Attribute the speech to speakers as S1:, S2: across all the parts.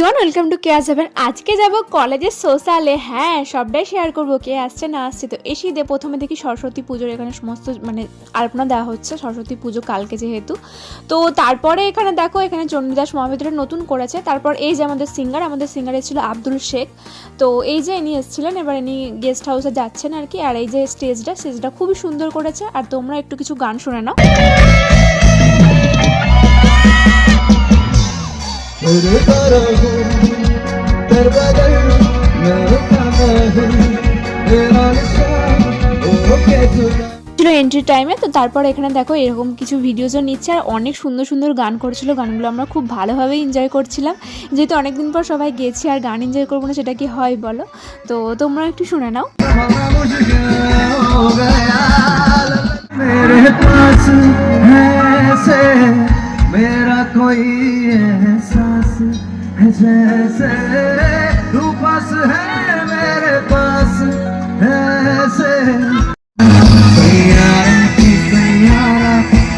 S1: Everyone welcome to কেয়া যাবেন। আজকে যাব কলেজের সোশ্যালে। হ্যাঁ, সবটাই শেয়ার করবো, কে আসছে না আসছে। তো এসেই প্রথমে দেখি সরস্বতী পুজোর এখানে সমস্ত আলপনা দেওয়া হচ্ছে, সরস্বতী পুজো কালকে যেহেতু। তো তারপরে এখানে দেখো, এখানে চণ্ডীদাস মহাবিদ্যালয় নতুন করেছে। তারপর এই যে আমাদের সিঙ্গার এসেছিল আব্দুল শেখ। তো এই যে ইনি এসেছিলেন, এবার ইনি গেস্ট হাউসে যাচ্ছেন আর কি। আর এই যে স্টেজটা খুবই সুন্দর করেছে। আর তোমরা একটু কিছু গান শুনে নাও। ছিল এন্ট্রি টাইমে। তো তারপর এখানে দেখো এরকম কিছু ভিডিওসও নিচ্ছে, আর অনেক সুন্দর সুন্দর গান করেছিল। গানগুলো আমরা খুব ভালোভাবে এনজয় করছিলাম, যেহেতু অনেকদিন পর সবাই গেছি আর গান এনজয় করবো না সেটা কি হয় বলো। তো তোমরা একটু শুনে নাও। मेरा कोई एहसास है जैसे तू पास है मेरे पास ऐसे सैयारा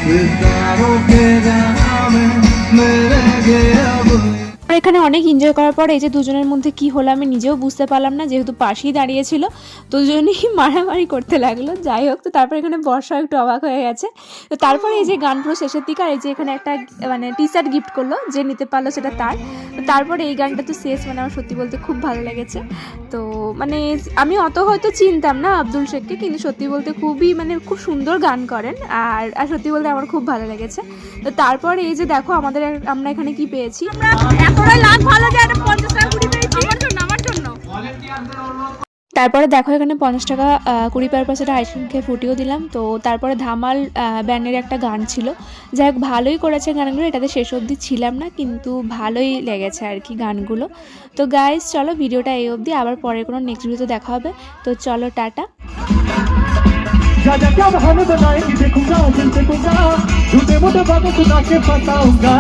S1: सितारों के जहां में मेरे गया। এখানে অনেক এনজয় করার পর এই যে দুজনের মধ্যে কি হলো আমি নিজেও বুঝতে পারলাম না, যেহেতু পাশেই দাঁড়িয়েছিল। দুজনেই মারামারি করতে লাগলো। যাই হোক, তো তারপর এখানে বর্ষা একটু অবাক হয়ে গেছে। তো তারপরে এই যে গান পুরো শেষের দিকে, আর এই যে এখানে একটা টি শার্ট গিফট করলো, যে নিতে পারলো সেটা তার। তো তারপরে এই গানটা তো শেষ, আমার সত্যি বলতে খুব ভালো লেগেছে। তো আমি অত হয়তো চিনতাম না আব্দুল শেখকে, কিন্তু সত্যি বলতে খুবই খুব সুন্দর গান করেন। আর সত্যি বলতে আমার খুব ভালো লেগেছে। তো তারপরে এই যে দেখো আমরা এখানে কি পেয়েছি। তারপরে দেখো এখানে 50 টাকা 20 পারপাসের আইসক্রিম খেয়ে ফুটিয়েও দিলাম। তো তারপরে ধামাল ব্যান্ডের একটা গান ছিল। যাই হোক, ভালোই করেছে গানগুলো। এটাতে শেষ অবধি ছিলাম না, কিন্তু ভালোই লেগেছে আর কি গানগুলো। তো গাইস চলো, ভিডিওটা এই অবধি, আবার পরে কোনো নেক্সট ভিডিওতে দেখা হবে। তো চলো, টাটা। क्या बहाने बनाएंगे देखूंगा, झूठे मोटे बातों सुना के बताऊंगा।